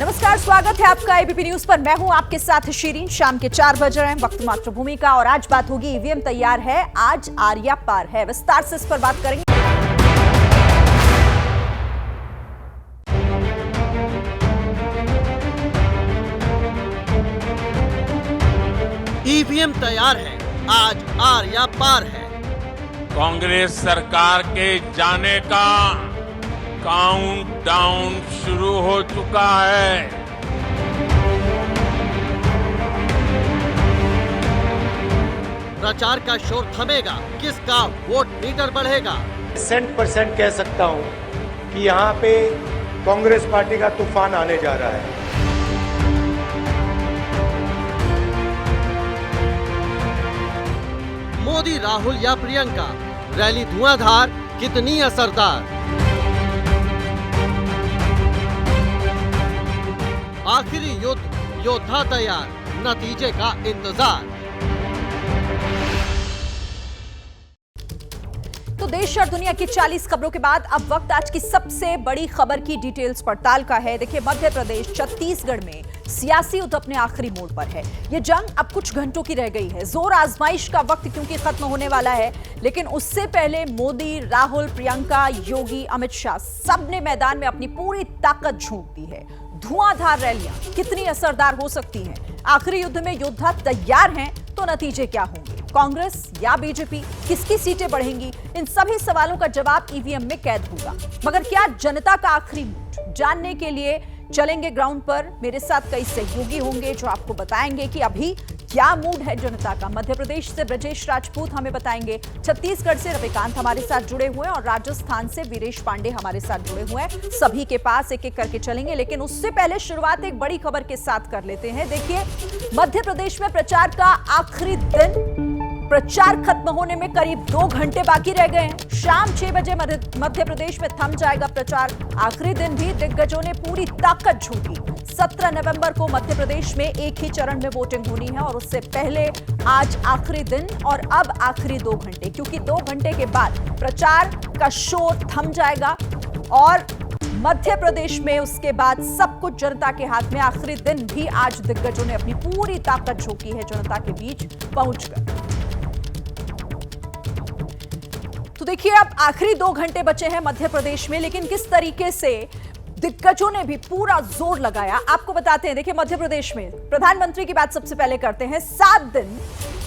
नमस्कार, स्वागत है आपका एबीपी न्यूज पर। मैं हूं आपके साथ शिरीन। शाम के 4 बज रहे हैं, वक्त मातृभूमि का, और आज बात होगी ईवीएम तैयार है, आज आर्या पार है। विस्तार से इस पर बात करेंगे। ईवीएम तैयार है, आज आर्या पार है। कांग्रेस सरकार के जाने का काउंटडाउन शुरू हो चुका है। प्रचार का शोर थमेगा, किसका वोट मीटर बढ़ेगा। 100% कह सकता हूं कि यहां पे कांग्रेस पार्टी का तूफान आने जा रहा है। मोदी, राहुल या प्रियंका, रैली धुआंधार, कितनी असरदार। आखिरी युद्ध, योद्धा तैयार, नतीजे का इंतजार। तो देश और दुनिया की 40 खबरों के बाद अब वक्त आज की सबसे बड़ी खबर की डिटेल्स पड़ताल का है। देखिए, मध्य प्रदेश छत्तीसगढ़ में सियासी युद्ध अपने आखिरी मोड़ पर है। ये जंग अब कुछ घंटों की रह गई है। जोर आजमाइश का वक्त क्योंकि खत्म होने वाला है, लेकिन उससे पहले मोदी, राहुल, प्रियंका, योगी, अमित शाह सबने मैदान में अपनी पूरी ताकत झोंक दी है। धुआंधार रैलियां कितनी असरदार हो सकती हैं? आखिरी युद्ध में योद्धा तैयार हैं, तो नतीजे क्या होंगे? कांग्रेस या बीजेपी, किसकी सीटें बढ़ेंगी? इन सभी सवालों का जवाब ईवीएम में कैद होगा। मगर क्या जनता का आखिरी मूड जानने के लिए चलेंगे ग्राउंड पर? मेरे साथ कई सहयोगी होंगे जो आपको बताएंगे कि अभी क्या मूड है जनता का। मध्य प्रदेश से ब्रजेश राजपूत हमें बताएंगे, छत्तीसगढ़ से रविकांत हमारे साथ जुड़े हुए हैं और राजस्थान से वीरेश पांडे हमारे साथ जुड़े हुए हैं। सभी के पास एक एक करके चलेंगे, लेकिन उससे पहले शुरुआत एक बड़ी खबर के साथ कर लेते हैं। देखिए, मध्य प्रदेश में प्रचार का आखिरी दिन, प्रचार खत्म होने में करीब 2 घंटे बाकी रह गए हैं। शाम 6 बजे मध्य प्रदेश में थम जाएगा प्रचार। आखिरी दिन भी दिग्गजों ने पूरी ताकत झोंकी। 17 नवंबर को मध्य प्रदेश में एक ही चरण में वोटिंग होनी है और उससे पहले आज आखिरी दिन और अब आखिरी 2 घंटे, क्योंकि 2 घंटे के बाद प्रचार का शोर थम जाएगा और मध्य प्रदेश में उसके बाद सब कुछ जनता के हाथ में। आखिरी दिन भी आज दिग्गजों ने अपनी पूरी ताकत झोंकी है जनता के बीच पहुंचकर। तो देखिए, अब आखिरी 2 घंटे बचे हैं मध्य प्रदेश में, लेकिन किस तरीके से दिग्गजों ने भी पूरा जोर लगाया आपको बताते हैं। देखिए, मध्य प्रदेश में प्रधानमंत्री की बात सबसे पहले करते हैं। 7 दिन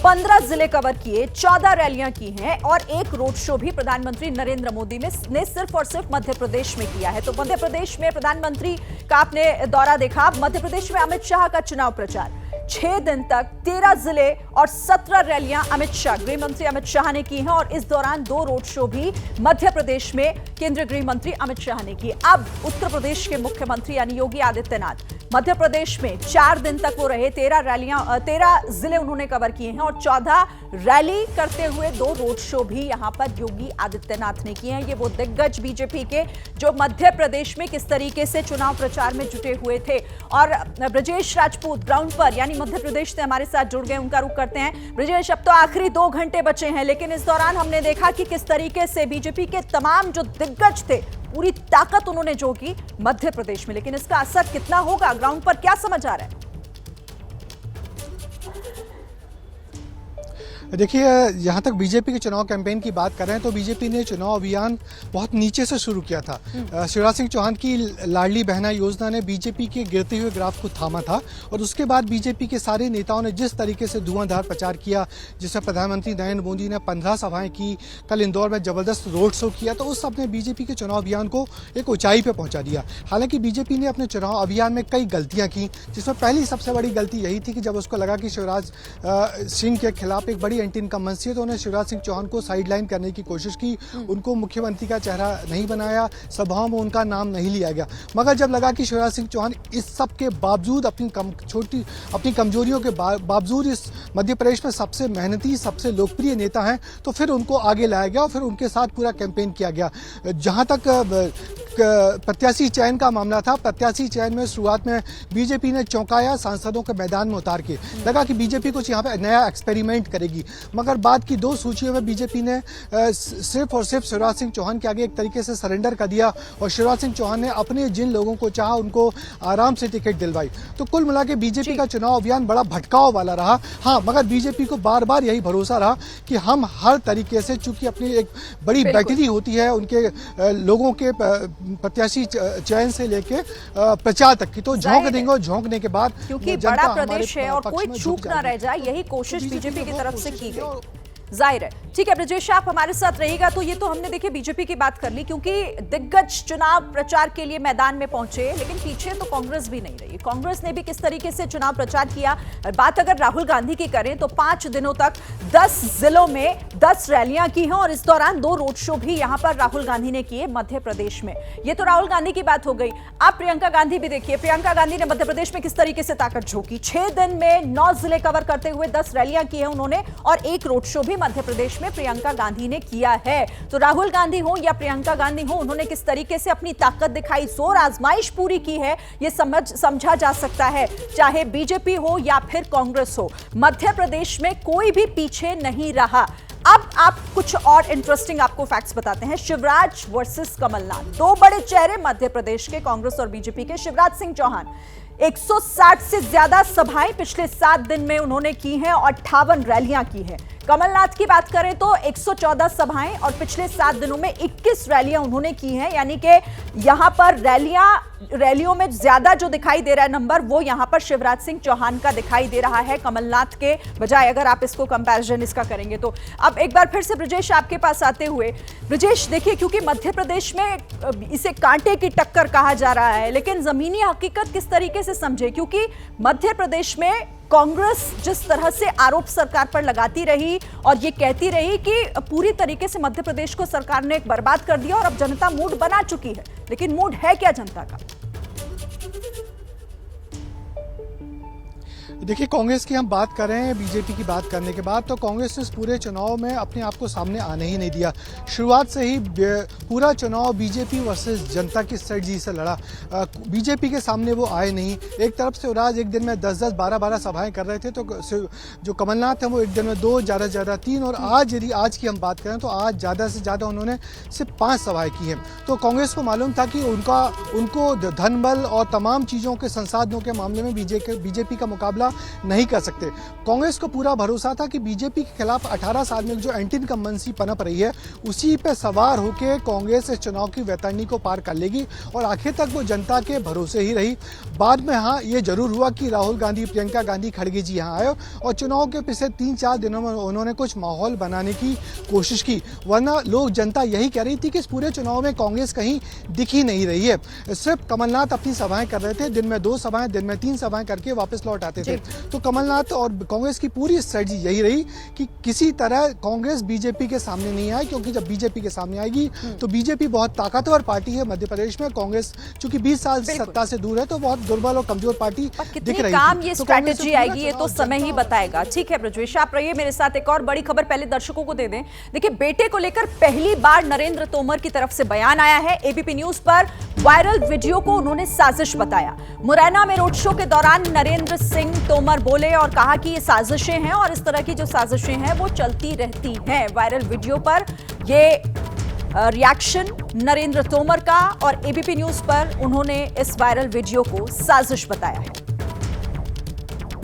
15 जिले कवर किए, 14 रैलियां की हैं और एक रोड शो भी प्रधानमंत्री नरेंद्र मोदी ने सिर्फ और सिर्फ मध्य प्रदेश में किया है। तो मध्य प्रदेश में प्रधानमंत्री का आपने दौरा देखा। मध्य प्रदेश में अमित शाह का चुनाव प्रचार 6 दिन तक 13 जिले और 17 रैलियां अमित शाह, गृह मंत्री अमित शाह ने की हैं और इस दौरान 2 रोड शो भी मध्य प्रदेश में केंद्रीय गृह मंत्री अमित शाह ने की। अब उत्तर प्रदेश के मुख्यमंत्री यानी योगी आदित्यनाथ मध्य प्रदेश में 4 दिन तक वो रहे। 13 जिले उन्होंने कवर किए हैं और 14 रैली करते हुए 2 रोड शो भी यहां पर योगी आदित्यनाथ ने किए हैं। ये वो दिग्गज बीजेपी के जो मध्य प्रदेश में किस तरीके से चुनाव प्रचार में जुटे हुए थे। और ब्रजेश राजपूत ग्राउंड पर यानी मध्य प्रदेश से हमारे साथ जुड़ गए, उनका रुख करते हैं। ब्रजेश, अब तो आखिरी 2 घंटे बचे हैं, लेकिन इस दौरान हमने देखा कि किस तरीके से बीजेपी के तमाम जो दिग्गज थे पूरी ताकत उन्होंने झोंकी मध्य प्रदेश में, लेकिन इसका असर कितना होगा? ग्राउंड पर क्या समझ आ रहा है? देखिए, यहाँ तक बीजेपी के चुनाव कैंपेन की बात कर रहे हैं तो बीजेपी ने चुनाव अभियान बहुत नीचे से शुरू किया था। शिवराज सिंह चौहान की लाडली बहना योजना ने बीजेपी के गिरते हुए ग्राफ को थामा था और उसके बाद बीजेपी के सारे नेताओं ने जिस तरीके से धुआंधार प्रचार किया, जिसमें प्रधानमंत्री नरेंद्र मोदी ने 15 सभाएं की, कल इंदौर में जबरदस्त रोड शो किया, तो उस सब ने बीजेपी के चुनाव अभियान को एक ऊंचाई पर पहुंचा दिया। हालांकि बीजेपी ने अपने चुनाव अभियान में कई गलतियां की, जिसमें पहली सबसे बड़ी गलती यही थी कि जब उसको लगा कि शिवराज सिंह के खिलाफ एक बड़ी एंटी इनकम्बेंसी है तो उन्होंने शिवराज सिंह चौहान को साइडलाइन करने की कोशिश की, उनको मुख्यमंत्री का चेहरा नहीं बनाया, सभाओं में उनका नाम नहीं लिया गया। मगर जब लगा कि शिवराज सिंह चौहान इस सब के बावजूद अपनी कमजोरियों के बावजूद इस मध्य प्रदेश में सबसे मेहनती, सबसे लोकप्रिय नेता हैं, तो फिर उनको आगे लाया गया और फिर उनके साथ पूरा कैंपेन किया गया। जहां तक प्रत्याशी चयन का मामला था, प्रत्याशी चयन में शुरुआत में बीजेपी ने चौंकाया, सांसदों के मैदान में उतार के लगा कि बीजेपी कुछ यहाँ पे नया एक्सपेरिमेंट करेगी। मगर बाद की 2 सूचियों में बीजेपी ने सिर्फ और सिर्फ शिवराज सिंह चौहान के आगे एक तरीके से सरेंडर कर दिया और शिवराज सिंह चौहान ने अपने जिन लोगों को चाहा उनको आराम से टिकट दिलवाई। तो कुल मिला के बीजेपी का चुनाव अभियान बड़ा भटकाव वाला रहा। हाँ, मगर बीजेपी को बार बार यही भरोसा रहा कि हम हर तरीके से, चूंकि अपनी एक बड़ी बैटरी होती है उनके लोगों के प्रत्याशी चयन से लेके प्रचार तक की, तो झोंक देंगे और झोंकने के बाद क्योंकि बड़ा प्रदेश है और कोई चूक ना रह जाए, यही कोशिश बीजेपी की तरफ से की गई। जाहिर है। ठीक है ब्रजेश, आप हमारे साथ रहिएगा। तो ये तो हमने देखिए बीजेपी की बात कर ली, क्योंकि दिग्गज चुनाव प्रचार के लिए मैदान में पहुंचे, लेकिन पीछे तो कांग्रेस भी नहीं रही। कांग्रेस ने भी किस तरीके से चुनाव प्रचार किया। बात अगर राहुल गांधी की करें तो 5 दिनों तक 10 जिलों में 10 रैलियां की हैं और इस दौरान 2 रोड शो भी यहां पर राहुल गांधी ने किए मध्य प्रदेश में। ये तो राहुल गांधी की बात हो गई। आप प्रियंका गांधी भी देखिए, प्रियंका गांधी ने मध्य प्रदेश में किस तरीके से ताकत झोंकी। 6 दिन में 9 जिले कवर करते हुए 10 रैलियां की है उन्होंने और 1 रोड शो भी मध्य प्रदेश में प्रियंका गांधी ने किया है। तो राहुल गांधी हो या प्रियंका गांधी हो, उन्होंने किस तरीके से अपनी ताकत दिखाई, जोर आजमाइश पूरी की है, यह समझा जा सकता है। चाहे बीजेपी हो या फिर कांग्रेस हो, मध्य प्रदेश में कोई भी पीछे नहीं रहा। अब आप कुछ और इंटरेस्टिंग आपको फैक्ट्स बताते हैं। शिवराज वर्सेस कमलनाथ, 2 बड़े चेहरे मध्य प्रदेश के, कांग्रेस और बीजेपी के। शिवराज सिंह चौहान 160 से ज्यादा सभाएं पिछले 7 दिन में उन्होंने की हैं और 58 रैलियां की हैं। कमलनाथ की बात करें तो 114 सभाएं और पिछले 7 दिनों में 21 रैलियां उन्होंने की हैं, यानी कि यहां पर रैलियों में ज्यादा जो दिखाई दे रहा है नंबर, वो यहां पर शिवराज सिंह चौहान का दिखाई दे रहा है कमलनाथ के बजाय, अगर आप इसको कंपैरिजन इसका करेंगे तो। अब एक बार फिर से ब्रजेश आपके पास आते हुए, ब्रजेश देखिए, क्योंकि मध्य प्रदेश में इसे कांटे की टक्कर कहा जा रहा है, लेकिन जमीनी हकीकत किस तरीके से समझे, क्योंकि मध्य प्रदेश में कांग्रेस जिस तरह से आरोप सरकार पर लगाती रही और ये कहती रही कि पूरी तरीके से मध्य प्रदेश को सरकार ने बर्बाद कर दिया और अब जनता मूड बना चुकी है, लेकिन मूड है क्या जनता का? देखिए, कांग्रेस की हम बात कर रहे हैं बीजेपी की बात करने के बाद, तो कांग्रेस ने इस पूरे चुनाव में अपने आप को सामने आने ही नहीं दिया। शुरुआत से ही पूरा चुनाव बीजेपी वर्सेस जनता की स्ट्रेटजी से लड़ा। बीजेपी के सामने वो आए नहीं। एक तरफ से राज एक दिन में 10-10, 12-12 सभाएं कर रहे थे, तो जो कमलनाथ है वो एक दिन में 2, ज़्यादा से ज़्यादा 3, और यदि आज की हम बात करें तो आज ज़्यादा से ज़्यादा उन्होंने सिर्फ 5 सभाएं की हैं। तो कांग्रेस को मालूम था कि उनको धन बल और तमाम चीज़ों के संसाधनों के मामले में बीजेपी का मुकाबला नहीं कर सकते। कांग्रेस को पूरा भरोसा था कि बीजेपी के खिलाफ 18 साल में जो एंटी इनकम्बेंसी पनप रही है, उसी पे सवार होकर कांग्रेस इस चुनाव की वैतरणी को पार कर लेगी और आखिर तक वो जनता के भरोसे ही रही। बाद में हाँ, ये जरूर हुआ कि राहुल गांधी, प्रियंका गांधी खड़गे जी यहाँ आए और चुनाव के पिछले 3-4 दिनों में उन्होंने कुछ माहौल बनाने की कोशिश की, वरना लोग जनता यही कह रही थी कि इस पूरे चुनाव में कांग्रेस कहीं दिख ही नहीं रही है। सिर्फ कमलनाथ अपनी सभाएं कर रहे थे, दिन में 2 सभाएं, दिन में 3 सभाएं करके वापस लौट आते थे। तो कमलनाथ और कांग्रेस की पूरी स्ट्रेटजी यही रही कि किसी तरह कांग्रेस बीजेपी के सामने नहीं आए, क्योंकि जब बीजेपी के सामने आएगी तो बीजेपी बहुत ताकतवर पार्टी है मध्य प्रदेश में। कांग्रेस चूंकि 20 साल सत्ता से दूर है, तो बहुत दुर्बल और कमजोर पार्टी दिख रही है। काम ये स्ट्रेटजी आएगी, ये तो समय ही बताएगा। ठीक है ब्रजेश, आप रहिए मेरे साथ। एक और बड़ी खबर पहले दर्शकों को दे दें। देखिए, बेटे को लेकर पहली बार नरेंद्र तोमर की तरफ से बयान आया है। एबीपी न्यूज पर वायरल वीडियो को उन्होंने साजिश बताया। मुरैना में रोड शो के दौरान नरेंद्र सिंह तोमर बोले और कहा कि ये साजिशें हैं और इस तरह की जो साजिशें हैं वो चलती रहती हैं। वायरल वीडियो पर ये रिएक्शन नरेंद्र तोमर का, और एबीपी न्यूज पर उन्होंने इस वायरल वीडियो को साजिश बताया है।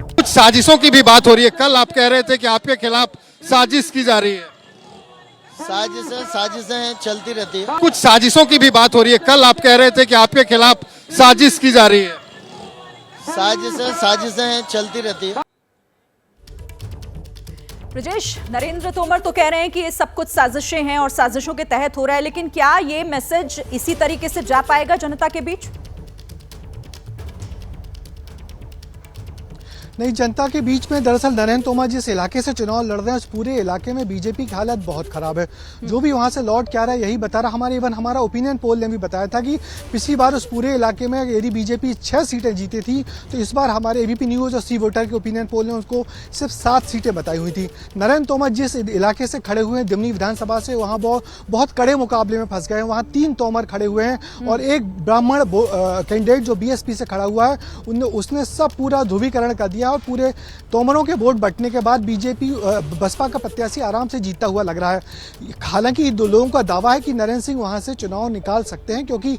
कुछ साजिशों की भी बात हो रही है। कल आप कह रहे थे कि आपके खिलाफ साजिश की जा रही है। साजिशें चलती रहती है। कुछ साजिशों की भी बात हो रही है। कल आप कह रहे थे कि आपके खिलाफ साजिश की जा रही है। साजिशें चलती रहती है। ब्रजेश, नरेंद्र तोमर तो कह रहे हैं कि ये सब कुछ साजिशें हैं और साजिशों के तहत हो रहा है, लेकिन क्या ये मैसेज इसी तरीके से जा पाएगा जनता के बीच? नहीं, जनता के बीच में दरअसल नरेंद्र तोमर जिस इलाके से चुनाव लड़ रहे हैं, उस पूरे इलाके में बीजेपी की हालत बहुत खराब है। जो भी वहां से लौट के आ रहा है यही बता रहा। हमारा ओपिनियन पोल ने भी बताया था कि पिछली बार उस पूरे इलाके में यदि बीजेपी 6 सीटें जीती थी, तो इस बार हमारे एबीपी न्यूज और सी वोटर के ओपिनियन पोल ने उसको सिर्फ 7 सीटें बताई हुई थी। नरेंद्र तोमर जिस इलाके से खड़े हुए हैं, दिमनी विधानसभा से, वहाँ बहुत कड़े मुकाबले में फंस गए हैं। वहाँ 3 तोमर खड़े हुए हैं और एक ब्राह्मण कैंडिडेट जो बीएसपी से खड़ा हुआ है, उसने सब पूरा ध्रुवीकरण कर दिया गया और पूरे तोमरों के वोट बंटने के बाद बीजेपी बसपा का प्रत्याशी आराम से जीतता हुआ लग रहा है। हालांकि दो लोगों का दावा है कि नरेंद्र सिंह वहां से चुनाव निकाल सकते हैं क्योंकि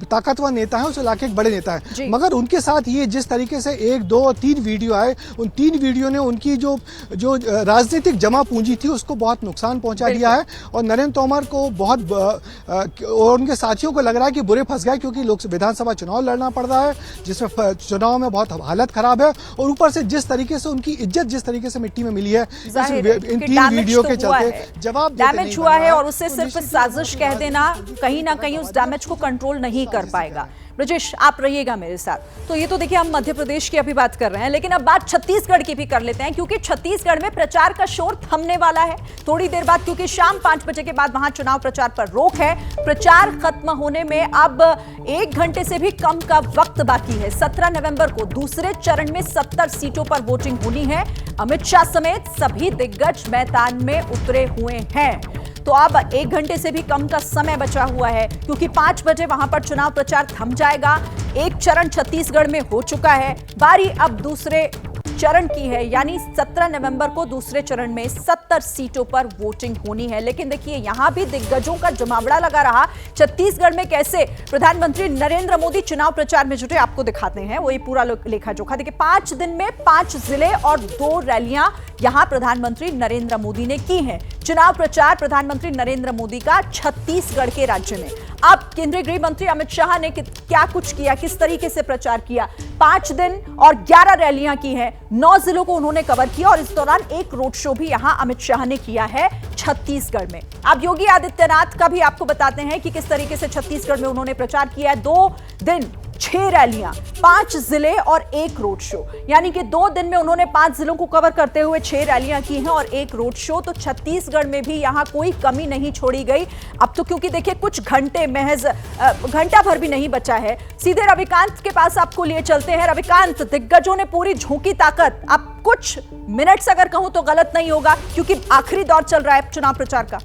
ताकतवर नेता है, उस इलाके के बड़े नेता है। मगर उनके साथ ये जिस तरीके से 1, 2 और 3 वीडियो आए, उन 3 वीडियो ने उनकी जो राजनीतिक जमा पूंजी थी उसको बहुत नुकसान पहुंचा दिया है और नरेंद्र तोमर को बहुत और उनके साथियों को लग रहा है कि बुरे फंस गए क्योंकि विधानसभा चुनाव लड़ना पड़ रहा है जिसमें चुनाव में बहुत हालत खराब है और ऊपर से जिस तरीके से उनकी इज्जत जिस तरीके से मिट्टी में मिली है इन 3 वीडियो के चलते जवाब डैमेज हुआ है और उसे सिर्फ साजिश कह देना कहीं ना कहीं उस डैमेज को कंट्रोल नहीं कर पाएगा। ब्रजेश, आप रहिएगा मेरे साथ। तो ये तो देखिए हम मध्य प्रदेश की अभी बात कर रहे हैं, लेकिन अब बात छत्तीसगढ़ की भी कर लेते हैं क्योंकि छत्तीसगढ़ में प्रचार का शोर थमने वाला है थोड़ी देर बाद, क्योंकि शाम 5 बजे के बाद वहां चुनाव प्रचार पर रोक है। प्रचार खत्म होने में अब 1 घंटे से भी कम का वक्त बाकी है। 17 नवंबर को दूसरे चरण में 70 सीटों पर वोटिंग होनी है। अमित शाह समेत सभी दिग्गज मैदान में उतरे हुए हैं। तो अब 1 घंटे से भी कम का समय बचा हुआ है क्योंकि 5 बजे वहां पर चुनाव प्रचार थम जाएगा। एक चरण छत्तीसगढ़ में हो चुका है, बारी अब दूसरे चरण की है, यानी 17 नवंबर को दूसरे चरण में 70 सीटों पर वोटिंग होनी है। लेकिन देखिए यहां भी दिग्गजों का जमावड़ा लगा रहा। छत्तीसगढ़ में कैसे प्रधानमंत्री नरेंद्र मोदी चुनाव प्रचार में जुटे, आपको दिखाते हैं वही पूरा लेखा जोखा। देखिए 5 दिन में 5 जिले और 2 रैलियां यहां प्रधानमंत्री नरेंद्र मोदी ने की हैं। चुनाव प्रचार प्रधानमंत्री नरेंद्र मोदी का छत्तीसगढ़ के राज्य में। अब केंद्रीय गृह मंत्री अमित शाह ने क्या कुछ किया, किस तरीके से प्रचार किया। 5 दिन और 11 रैलियां की हैं, 9 जिलों को उन्होंने कवर किया और इस दौरान एक रोड शो भी यहां अमित शाह ने किया है छत्तीसगढ़ में। अब योगी आदित्यनाथ का भी आपको बताते हैं कि किस तरीके से छत्तीसगढ़ में उन्होंने प्रचार किया है। 2 दिन 6 रैलियां, 5 जिले और एक रोड शो, यानी कि 2 दिन में उन्होंने 5 जिलों को कवर करते हुए 6 रैलियां की हैं और एक रोड शो। तो छत्तीसगढ़ में भी यहां कोई कमी नहीं छोड़ी गई। अब तो क्योंकि देखिए कुछ घंटे, महज घंटा भर भी नहीं बचा है। सीधे रविकांत के पास आपको लिए चलते हैं। रविकांत, दिग्गजों ने पूरी झोंकी ताकत, अब कुछ मिनट्स अगर कहूं तो गलत नहीं होगा क्योंकि आखिरी दौर चल रहा है चुनाव प्रचार का।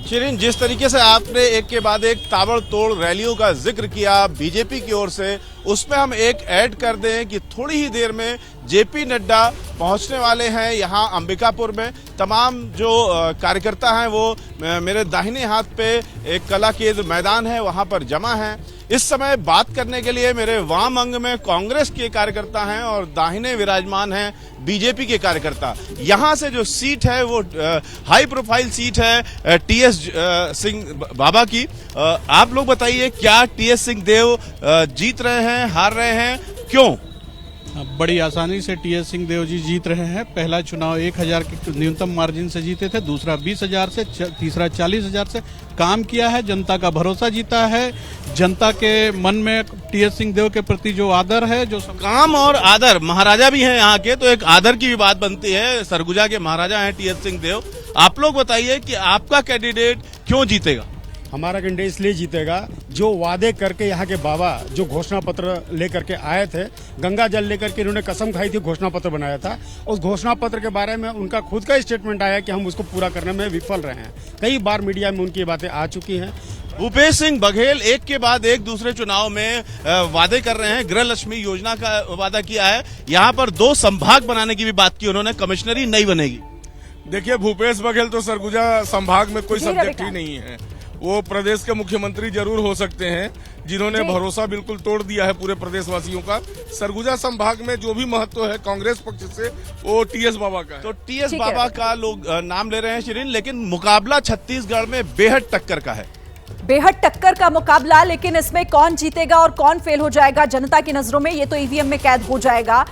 शिरीन, जिस तरीके से आपने एक के बाद एक ताबड़तोड़ रैलियों का जिक्र किया बीजेपी की ओर से, उसमें हम एक ऐड कर दें कि थोड़ी ही देर में जेपी नड्डा पहुंचने वाले हैं यहां अंबिकापुर में। तमाम जो कार्यकर्ता हैं वो मेरे दाहिने हाथ पे एक कला केंद्र मैदान है, वहां पर जमा हैं। इस समय बात करने के लिए मेरे वाम अंग में कांग्रेस के कार्यकर्ता हैं और दाहिने विराजमान हैं बीजेपी के कार्यकर्ता। यहां से जो सीट है वो हाई प्रोफाइल सीट है टीएस सिंह बाबा की। आप लोग बताइए, क्या टीएस सिंह देव जीत रहे हैं, हार रहे हैं, क्यों? बड़ी आसानी से टीएस सिंह देव जी जीत रहे हैं। पहला चुनाव 1000 के न्यूनतम मार्जिन से जीते थे, दूसरा 20,000 से, तीसरा 40,000 से। काम किया है, जनता का भरोसा जीता है। जनता के मन में टीएस सिंह देव के प्रति जो आदर है, जो काम और आदर, महाराजा भी हैं यहाँ के, तो एक आदर की भी बात बनती है। सरगुजा के महाराजा हैं टीएस सिंह देव। आप लोग बताइए कि आपका कैंडिडेट क्यों जीतेगा? हमारा कैंडिडेट इसलिए जीतेगा जो वादे करके यहाँ के बाबा जो घोषणा पत्र लेकर के आए थे, गंगा जल लेकर के इन्होंने कसम खाई थी, घोषणा पत्र बनाया था। उस घोषणा पत्र के बारे में उनका खुद का स्टेटमेंट आया कि हम उसको पूरा करने में विफल रहे हैं। कई बार मीडिया में उनकी बातें आ चुकी हैं। भूपेश सिंह बघेल एक के बाद एक दूसरे चुनाव में वादे कर रहे हैं। गृह लक्ष्मी योजना का वादा किया है, यहाँ पर 2 संभाग बनाने की भी बात की उन्होंने, कमिश्नरी नहीं बनेगी। देखिए, भूपेश बघेल तो सरगुजा संभाग में कोई सब्जेक्ट ही नहीं है। वो प्रदेश के मुख्यमंत्री जरूर हो सकते हैं जिन्होंने भरोसा बिल्कुल तोड़ दिया है पूरे प्रदेशवासियों का। सरगुजा संभाग में जो भी महत्व है कांग्रेस पक्ष से, वो टीएस बाबा का है। तो टीएस बाबा का लोग नाम ले रहे हैं शिरीन, लेकिन मुकाबला छत्तीसगढ़ में बेहद टक्कर का है। बेहद टक्कर का मुकाबला, लेकिन इसमें कौन जीतेगा और कौन फेल हो जाएगा जनता की नजरों में, ये तो ईवीएम में कैद हो जाएगा।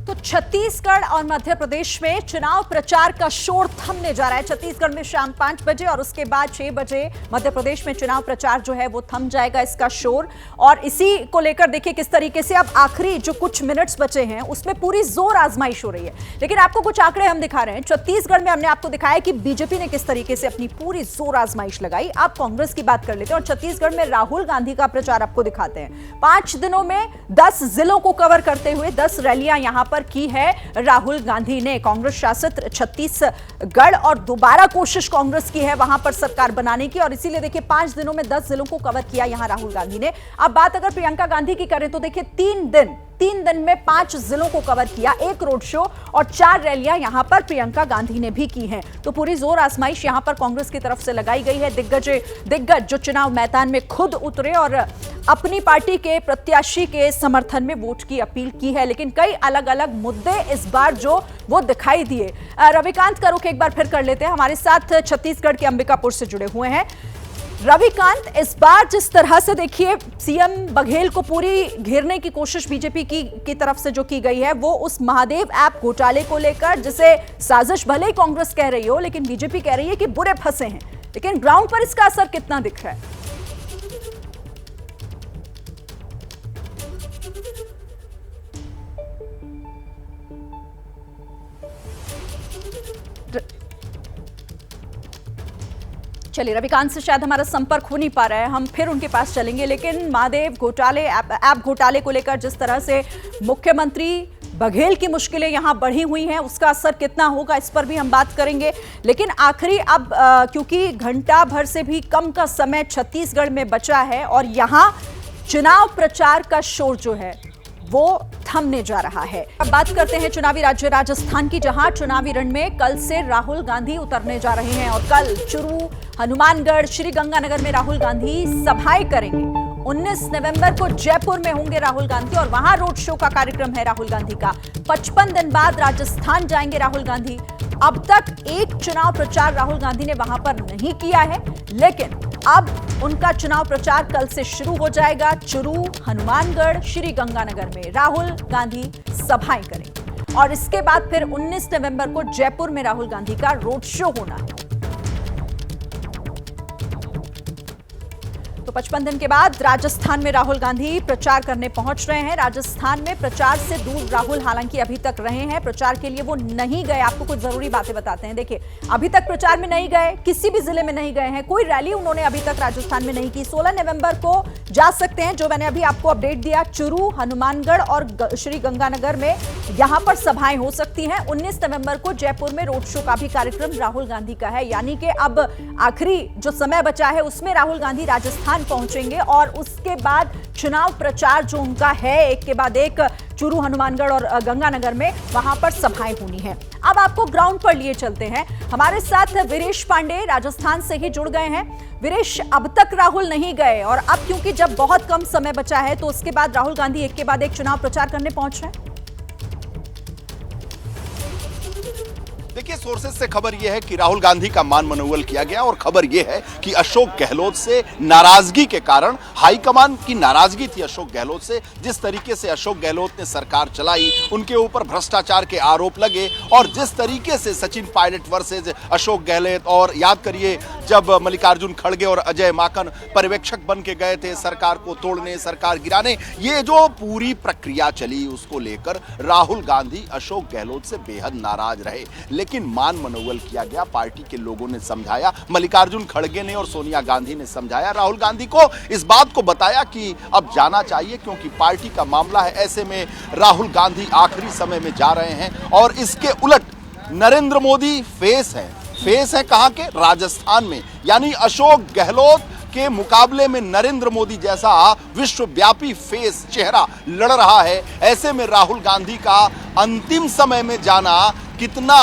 तो छत्तीसगढ़ और मध्य प्रदेश में चुनाव प्रचार का शोर थमने जा रहा है। छत्तीसगढ़ में शाम 5 बजे और उसके बाद 6 बजे मध्य प्रदेश में चुनाव प्रचार जो है वो थम जाएगा, इसका शोर। और इसी को लेकर देखिए किस तरीके से अब आखिरी जो कुछ मिनट्स बचे हैं उसमें पूरी जोर आजमाइश हो रही है। लेकिन आपको कुछ आंकड़े हम दिखा रहे हैं। छत्तीसगढ़ में हमने आपको दिखाया कि बीजेपी ने किस तरीके से अपनी पूरी जोर आजमाइश लगाई। आप कांग्रेस की बात कर लेते हैं और छत्तीसगढ़ में राहुल गांधी का प्रचार आपको दिखाते हैं। 5 दिनों में 10 जिलों को कवर करते हुए 10 रैलियां यहां पर की है राहुल गांधी ने। कांग्रेस शासित छत्तीसगढ़ और दोबारा कोशिश कांग्रेस की है वहां पर सरकार बनाने की, और इसीलिए देखिए 5 दिनों में 10 जिलों को कवर किया यहां राहुल गांधी ने। अब बात अगर प्रियंका गांधी की करें तो देखिए 3 दिन में 5 जिलों को कवर किया, 1 रोड शो और 4 रैलियां यहां पर प्रियंका गांधी ने भी की हैं। तो पूरी जोर आजमाइश यहां पर कांग्रेस की तरफ से लगाई गई है। दिग्गज जो चुनाव मैदान में खुद उतरे और अपनी पार्टी के प्रत्याशी के समर्थन में वोट की अपील की है, लेकिन कई अलग अलग मुद्दे इस बार जो वो दिखाई दिए। रविकांत का रुख एक बार फिर कर लेते हैं, हमारे साथ छत्तीसगढ़ के अंबिकापुर से जुड़े हुए हैं। रविकांत, इस बार जिस तरह से देखिए सीएम बघेल को पूरी घेरने की कोशिश बीजेपी की तरफ से जो की गई है, वो उस महादेव ऐप घोटाले को लेकर, जिसे साजिश भले ही कांग्रेस कह रही हो लेकिन बीजेपी कह रही है कि बुरे फंसे हैं, लेकिन ग्राउंड पर इसका असर कितना दिख रहा है? चलिए, रविकांत से शायद हमारा संपर्क हो नहीं पा रहा है, हम फिर उनके पास चलेंगे। लेकिन महादेव घोटाले ऐप घोटाले को लेकर जिस तरह से मुख्यमंत्री बघेल की मुश्किलें यहां बढ़ी हुई हैं, उसका असर कितना होगा इस पर भी हम बात करेंगे। लेकिन आखिरी अब क्योंकि घंटा भर से भी कम का समय छत्तीसगढ़ में बचा है और यहां चुनाव प्रचार का शोर जो है वो थमने जा रहा है। अब बात करते हैं चुनावी राज्य राजस्थान की, जहां चुनावी रण में कल से राहुल गांधी उतरने जा रहे हैं और कल चुरू, हनुमानगढ़, श्रीगंगानगर में राहुल गांधी सभाएं करेंगे। 19 नवंबर को जयपुर में होंगे राहुल गांधी और वहां रोड शो का कार्यक्रम है राहुल गांधी का। 55 दिन बाद राजस्थान जाएंगे राहुल गांधी। अब तक एक चुनाव प्रचार राहुल गांधी ने वहां पर नहीं किया है, लेकिन अब उनका चुनाव प्रचार कल से शुरू हो जाएगा। चुरू, हनुमानगढ़, श्रीगंगानगर में राहुल गांधी सभाएं करेंगे और इसके बाद फिर 19 नवंबर को जयपुर में राहुल गांधी का रोड शो होना है। तो 55 दिन के बाद राजस्थान में राहुल गांधी प्रचार करने पहुंच रहे हैं। राजस्थान में प्रचार से दूर राहुल हालांकि अभी तक रहे हैं, प्रचार के लिए वो नहीं गए। आपको कुछ जरूरी बातें बताते हैं। देखिए, अभी तक प्रचार में नहीं गए, किसी भी जिले में नहीं गए हैं, कोई रैली उन्होंने अभी तक राजस्थान में नहीं की। 16 नवंबर को जा सकते हैं, जो मैंने अभी आपको अपडेट दिया। चुरू, हनुमानगढ़ और श्रीगंगानगर में यहां पर सभाएं हो सकती हैं। 19 नवंबर को जयपुर में रोड शो का भी कार्यक्रम राहुल गांधी का है, यानी कि अब आखिरी जो समय बचा है उसमें राहुल गांधी राजस्थान पहुंचेंगे और उसके बाद चुनाव प्रचार जो उनका है एक के बाद एक चुरू, हनुमानगढ़ और गंगानगर में वहां पर सभाएं होनी है। अब आपको ग्राउंड पर लिए चलते हैं, हमारे साथ वीरेश पांडे राजस्थान से ही जुड़ गए हैं। वीरेश, अब तक राहुल नहीं गए और अब क्योंकि जब बहुत कम समय बचा है तो उसके बाद राहुल गांधी एक के बाद एक चुनाव प्रचार करने पहुंच रहे हैं। देखिए, सोर्सेज से खबर यह है कि राहुल गांधी का मान मनोवल किया गया और खबर यह है कि अशोक गहलोत से नाराजगी के कारण, हाईकमान की नाराजगी थी अशोक गहलोत से। जिस तरीके से अशोक गहलोत ने सरकार चलाई, उनके ऊपर भ्रष्टाचार के आरोप लगे और जिस तरीके से सचिन पायलट वर्सेज अशोक गहलोत, और याद करिए जब मल्लिकार्जुन खड़गे और अजय माकन पर्यवेक्षक बन के गए थे सरकार को तोड़ने, सरकार गिराने, ये जो पूरी प्रक्रिया चली उसको लेकर राहुल गांधी अशोक गहलोत से बेहद नाराज रहे। लेकिन मान मनोवल किया गया, पार्टी के लोगों ने समझाया, मल्लिकार्जुन खड़गे ने और सोनिया गांधी ने समझाया, राहुल गांधी को इस बात को बताया कि अब जाना चाहिए क्योंकि पार्टी का मामला है। ऐसे में राहुल गांधी आखिरी समय में जा रहे हैं और इसके उलट नरेंद्र मोदी फेस है कहां के? राजस्थान में। यानी अशोक गहलोत के मुकाबले में नरेंद्र मोदी जैसा विश्वव्यापी फेस, चेहरा लड़ रहा है। ऐसे में राहुल गांधी का अंतिम समय में जाना कितना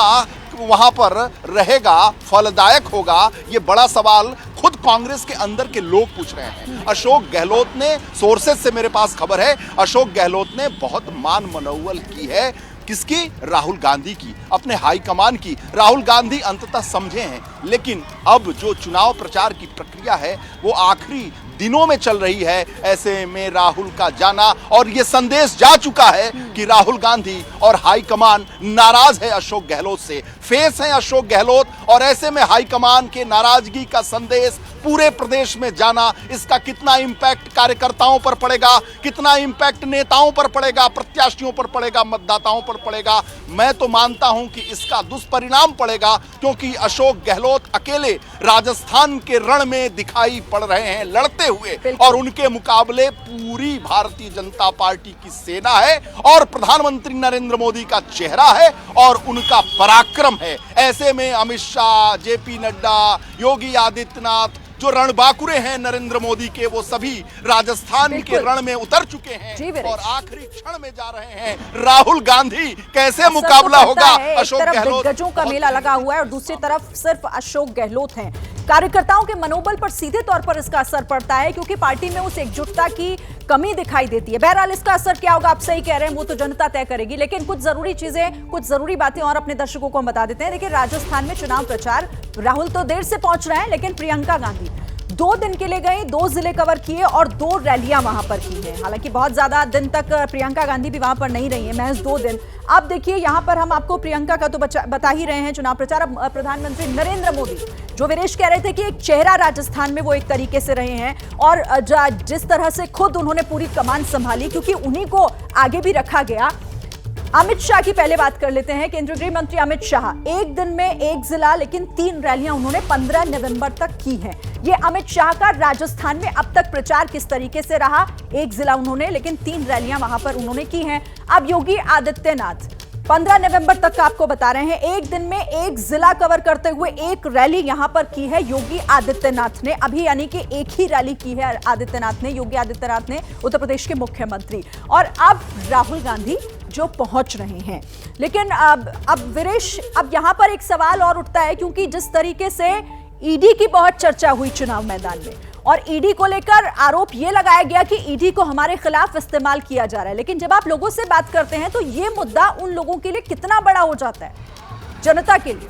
वहां पर रहेगा, फलदायक होगा, ये बड़ा सवाल खुद कांग्रेस के अंदर के लोग पूछ रहे हैं। अशोक गहलोत ने, सोर्सेज से मेरे पास खबर है, अशोक गहलोत ने बहुत मान मनोवल की है। किसकी? राहुल गांधी की, अपने हाईकमान की। राहुल गांधी अंततः समझे हैं, लेकिन अब जो चुनाव प्रचार की प्रक्रिया है वो आखिरी दिनों में चल रही है। ऐसे में राहुल का जाना, और ये संदेश जा चुका है कि राहुल गांधी और हाईकमान नाराज है अशोक गहलोत से, फेस हैं अशोक गहलोत, और ऐसे में हाईकमान के नाराजगी का संदेश पूरे प्रदेश में जाना, इसका कितना इंपैक्ट कार्यकर्ताओं पर पड़ेगा, कितना इंपैक्ट नेताओं पर पड़ेगा, प्रत्याशियों पर पड़ेगा, मतदाताओं पर पड़ेगा, मैं तो मानता हूं कि इसका दुष्परिणाम पड़ेगा, क्योंकि अशोक गहलोत अकेले राजस्थान के रण में दिखाई पड़ रहे हैं लड़ते हुए, और उनके मुकाबले पूरी भारतीय जनता पार्टी की सेना है और प्रधानमंत्री नरेंद्र मोदी का चेहरा है और उनका पराक्रम है। ऐसे में अमित शाह, जेपी नड्डा, योगी आदित्यनाथ जो रणबांकुरे हैं नरेंद्र मोदी के, वो सभी राजस्थान के रण में उतर चुके हैं और आखिरी क्षण में जा रहे हैं। राहुल गांधी, कैसे मुकाबला होगा अशोक गहलोत? दिग्गजों का मेला लगा हुआ है और दूसरी तरफ सिर्फ अशोक गहलोत हैं। कार्यकर्ताओं के मनोबल पर सीधे तौर पर इसका असर पड़ता है, क्योंकि पार्टी में उस एकजुटता की कमी दिखाई देती है। बहरहाल इसका असर क्या होगा, आप सही कह रहे हैं, वो तो जनता तय करेगी। लेकिन कुछ जरूरी चीजें, कुछ जरूरी बातें और अपने दर्शकों को हम बता देते हैं। देखिए, राजस्थान में चुनाव प्रचार, राहुल तो देर से पहुंच रहे हैं, लेकिन प्रियंका गांधी 2 दिन के लिए गई, 2 जिले कवर किए और 2 रैलियां वहां पर की हैं। हालांकि बहुत ज्यादा दिन तक प्रियंका गांधी भी वहां पर नहीं रही है, महज 2 दिन। अब देखिए, यहां पर हम आपको प्रियंका का तो बता ही रहे हैं चुनाव प्रचार। अब प्रधानमंत्री नरेंद्र मोदी, जो वीरेश कह रहे थे कि एक चेहरा राजस्थान में, वो एक तरीके से रहे हैं, और जिस तरह से खुद उन्होंने पूरी कमान संभाली, क्योंकि उन्हीं को आगे भी रखा गया। अमित शाह की पहले बात कर लेते हैं। केंद्रीय गृह मंत्री अमित शाह, एक दिन में 1 जिला, लेकिन 3 रैलियां उन्होंने 15 नवंबर तक की हैं। ये अमित शाह का राजस्थान में अब तक प्रचार किस तरीके से रहा। 1 जिला उन्होंने, लेकिन 3 रैलियां वहां पर उन्होंने की हैं। अब योगी आदित्यनाथ 15 नवंबर तक का आपको बता रहे हैं, एक दिन में 1 जिला कवर करते हुए 1 रैली यहां पर की है योगी आदित्यनाथ ने। अभी यानी कि 1 ही रैली की है आदित्यनाथ ने, योगी आदित्यनाथ ने, उत्तर प्रदेश के मुख्यमंत्री। और अब राहुल गांधी जो पहुंच रहे हैं। लेकिन अब वीरेश, अब यहां पर एक सवाल और उठता है, क्योंकि जिस तरीके से ईडी की बहुत चर्चा हुई चुनाव मैदान में, और ईडी को लेकर आरोप यह लगाया गया कि ईडी को हमारे खिलाफ इस्तेमाल किया जा रहा है। लेकिन जब आप लोगों से बात करते हैं तो यह मुद्दा उन लोगों के लिए कितना बड़ा हो जाता है, जनता के लिए?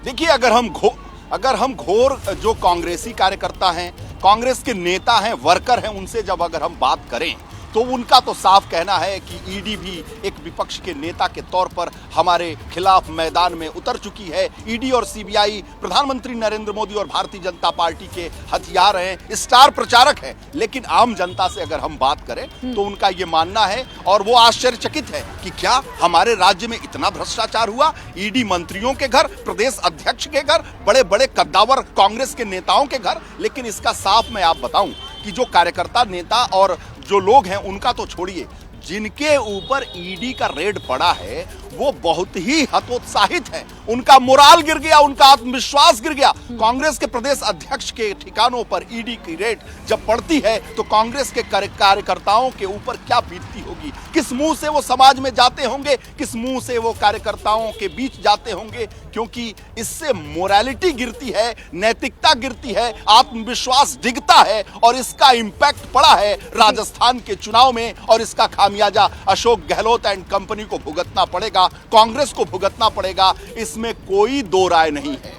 देखिए, अगर हम घोर जो कांग्रेसी कार्यकर्ता हैं, कांग्रेस के नेता हैं, वर्कर हैं, उनसे जब अगर हम बात करें तो उनका तो साफ कहना है कि ईडी भी एक विपक्ष के नेता के तौर पर हमारे खिलाफ मैदान में उतर चुकी है। ईडी और सीबीआई प्रधानमंत्री नरेंद्र मोदी और भारतीय जनता पार्टी के हथियार हैं, स्टार प्रचारक हैं। लेकिन आम जनता से अगर हम बात करें तो उनका ये मानना है, और वो आश्चर्यचकित है कि क्या हमारे राज्य में इतना भ्रष्टाचार हुआ। ईडी मंत्रियों के घर, प्रदेश अध्यक्ष के घर, बड़े बड़े कद्दावर कांग्रेस के नेताओं के घर। लेकिन इसका साफ मैं आप बताऊं कि जो कार्यकर्ता, नेता और जो लोग हैं, उनका तो छोड़िए, जिनके ऊपर ईडी का रेड पड़ा है वो बहुत ही हतोत्साहित है। उनका मोराल गिर गया, उनका आत्मविश्वास गिर गया। कांग्रेस के प्रदेश अध्यक्ष के ठिकानों पर ईडी की रेड जब पड़ती है तो कांग्रेस के कार्यकर्ताओं के ऊपर क्या बीतती होगी, किस मुंह से वो समाज में जाते होंगे, किस मुंह से वो कार्यकर्ताओं के बीच जाते होंगे, क्योंकि इससे मोरालिटी गिरती है, नैतिकता गिरती है, आत्मविश्वास डिगता है, और इसका इंपैक्ट पड़ा है राजस्थान के चुनाव में, और इसका खामियाजा अशोक गहलोत एंड कंपनी को भुगतना पड़ेगा, कांग्रेस को भुगतना पड़ेगा, इसमें कोई दो राय नहीं है।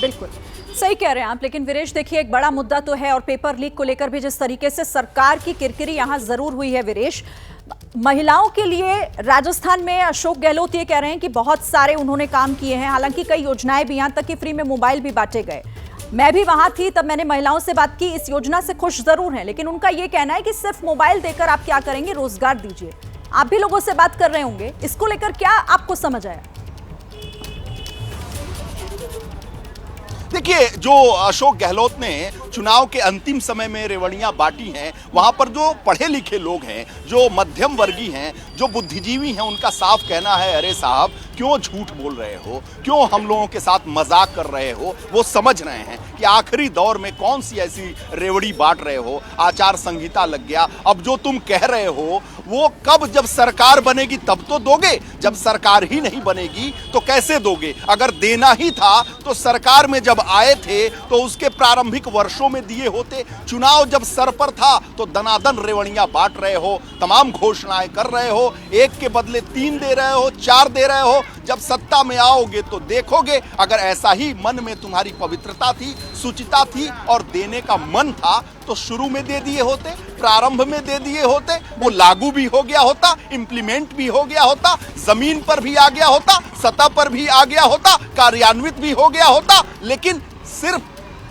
बिल्कुल सही कह रहे हैं आप। लेकिन वीरेश, देखिए, एक बड़ा मुद्दा तो है, और पेपर लीक को लेकर भी जिस तरीके से सरकार की किरकिरी यहां जरूर हुई है वीरेश। महिलाओं के लिए राजस्थान में अशोक गहलोत ये कह रहे हैं कि बहुत सारे उन्होंने काम किए हैं, हालांकि कई योजनाएं भी, यहां तक कि फ्री में मोबाइल भी बांटे गए। मैं भी वहां थी, तब मैंने महिलाओं से बात की, इस योजना से खुश जरूर हैं, लेकिन उनका यह कहना है कि सिर्फ मोबाइल देकर आप क्या करेंगे, रोजगार दीजिए। आप भी लोगों से बात कर रहे होंगे, इसको लेकर क्या आपको समझ आया? देखिए, जो अशोक गहलोत ने चुनाव के अंतिम समय में रेवड़ियां बांटी हैं, वहां पर जो पढ़े लिखे लोग हैं, जो मध्यम वर्गीय हैं, जो बुद्धिजीवी हैं, उनका साफ कहना है, अरे साहब, क्यों झूठ बोल रहे हो, क्यों हम लोगों के साथ मजाक कर रहे हो। वो समझ रहे हैं कि आखिरी दौर में कौन सी ऐसी रेवड़ी बांट रहे हो, आचार संहिता लग गया। अब जो तुम कह रहे हो वो कब, जब सरकार बनेगी तब तो दोगे, जब सरकार ही नहीं बनेगी तो कैसे दोगे। अगर देना ही था तो सरकार में जब आए थे तो उसके प्रारंभिक वर्षों में दिए होते। चुनाव जब सर पर था तो दनादन रेवड़ियां बांट रहे हो, तमाम घोषणाएं कर रहे हो, 1 के बदले 3 दे रहे हो, 4 दे रहे हो। जब सत्ता में आओगे तो देखोगे, अगर ऐसा ही मन में तुम्हारी पवित्रता थी, सुचिता थी और देने का मन था तो शुरू में दे दिए होते, प्रारंभ में दे दिए होते, वो लागू भी हो गया होता, इंप्लीमेंट भी हो गया होता, जमीन पर भी आ गया होता, सतह पर भी आ गया होता, कार्यान्वित भी हो गया होता, लेकिन सिर्फ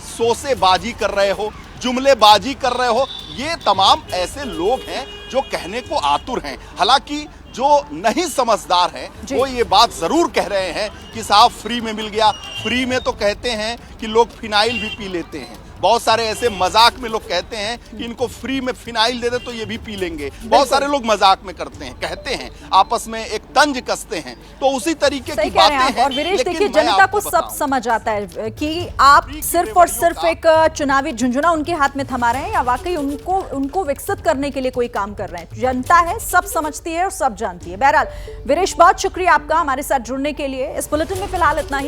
सोसेबाजी कर रहे हो, जुमलेबाजी कर रहे हो। ये तमाम ऐसे लोग हैं जो कहने को आतुर हैं। हालांकि जो नहीं समझदार हैं वो ये बात जरूर कह रहे हैं कि साहब फ्री में मिल गया। फ्री में तो कहते हैं कि लोग फिनाइल भी पी लेते हैं। बहुत सारे ऐसे मजाक में लोग कहते हैं कि इनको फ्री में फिनाइल दे दे तो ये भी पी लेंगे। बहुत सारे लोग मजाक में करते हैं, कहते हैं, आपस में एक तंज कसते हैं। तो उसी तरीके की बातें हैं। और वीरेश देखिए, जनता को सब समझ आता है कि आप सिर्फ और सिर्फ एक चुनावी झुंझुना उनके हाथ में थमा रहे हैं या वाकई उनको विकसित करने के लिए कोई काम कर रहे हैं। जनता है, सब समझती है और सब जानती है। बहरहाल वीरेश, बहुत शुक्रिया आपका हमारे साथ जुड़ने के लिए। इस बुलेटिन में फिलहाल इतना ही।